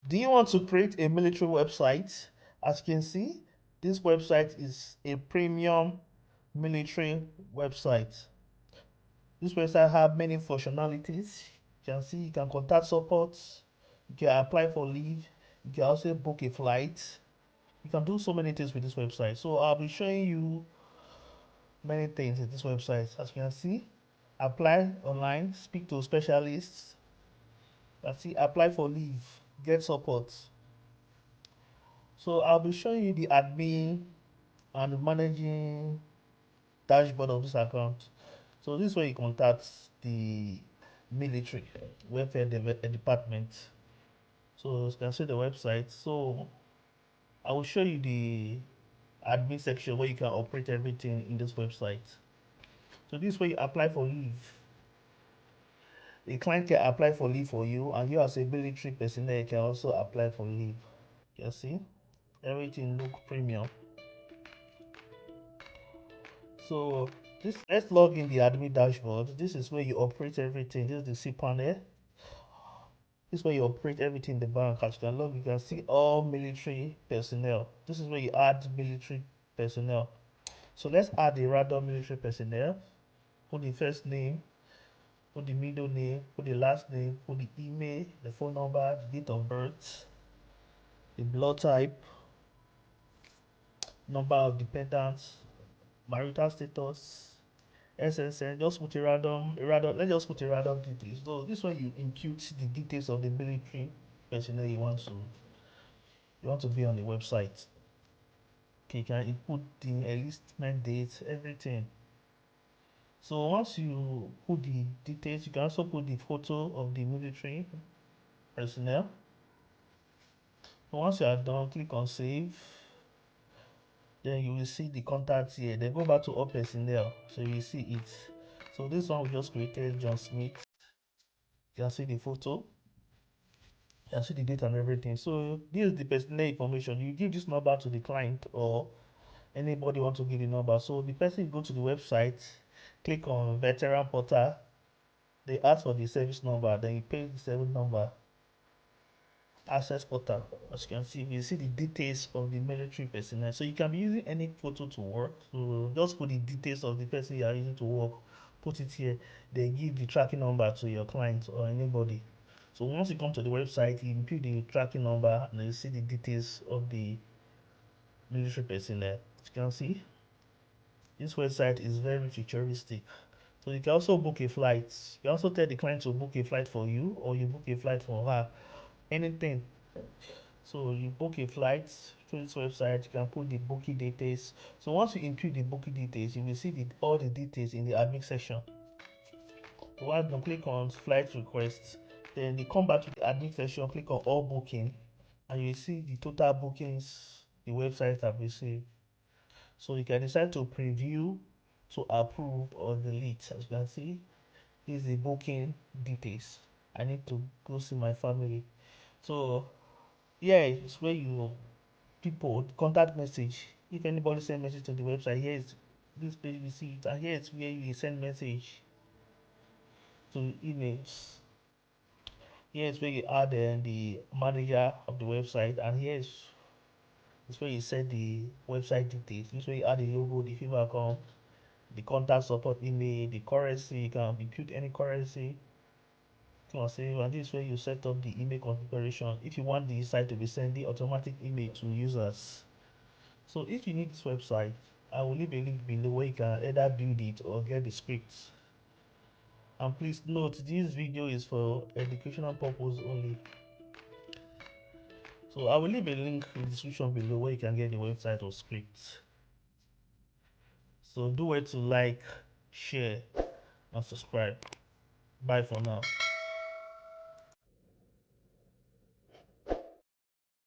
Do you want to create a military website? As you can see, this website is a premium military website. This website have many functionalities. You can see you can contact support, you can apply for leave, you can also book a flight. You can do so many things with this website. So I'll be showing you many things in this website. As you can see, apply online, speak to specialists. Let's see, apply for leave, get support. So I'll be showing you the admin and managing dashboard of this account. So this way you contact the military welfare department. So you can see the website. So I will show you the admin section where you can operate everything in this website. So this way you apply for leave. The client can apply for leave for you, and you as a military personnel can also apply for leave. You see, everything look premium. So this, let's log in the admin dashboard. This is where you operate everything. This is the C panel. This is where you operate everything in the bank. As you can log, you can see all military personnel. This is where you add military personnel. So let's add a random military personnel. Put the first name, put the middle name, put the last name, put the email, the phone number, the date of birth, the blood type, number of dependents, marital status, SSN. Just put a random. Let's just put a random details. So this one you impute the details of the military personnel you want to be on the website. Okay, you can input the enlistment date, everything. So once you put the details, you can also put the photo of the military personnel. So once you are done, click on save. Then you will see the contacts here. Then go back to all personnel. So you will see it. So this one we just created John Smith. You can see the photo. You can see the date and everything. So this is the personnel information. You give this number to the client or anybody want to give the number. So the person go to the website, click on veteran portal. They ask for the service number. Then you pay the service number. Access portal. As you can see, you see the details of the military personnel. So you can be using any photo to work. So just put the details of the person you are using to work, put it here. Then give the tracking number to your client or anybody. So once you come to the website, you input the tracking number and you see the details of the military personnel. As you can see, this website is very futuristic. So you can also book a flight. You can also tell the client to book a flight for you or you book a flight for her. Anything. So you book a flight through this website, you can put the booking details. So once you input the booking details, you will see all the details in the admin section. So once you click on flight request, then you come back to the admin section, click on all booking, and you will see the total bookings the website have received. So you can decide to preview, to approve, or delete. As you can see, this is the booking details. I need to go see my family. So yeah, it's where you people contact message. If anybody send message to the website, here is this page you see it, and here is where you send message to emails. Here is where you add the manager of the website, and here is where you set the website details. This way you add the logo, the FIFA account, the contact support email, the currency. You can impute any currency. Save, and this way you set up the email configuration if you want the site to be sending automatic email to users. So if you need this website, I will leave a link below where you can either build it or get the scripts. And please note, this video is for educational purpose only. So I will leave a link in the description below where you can get the website or scripts. So do it to like, share, and subscribe. Bye for now.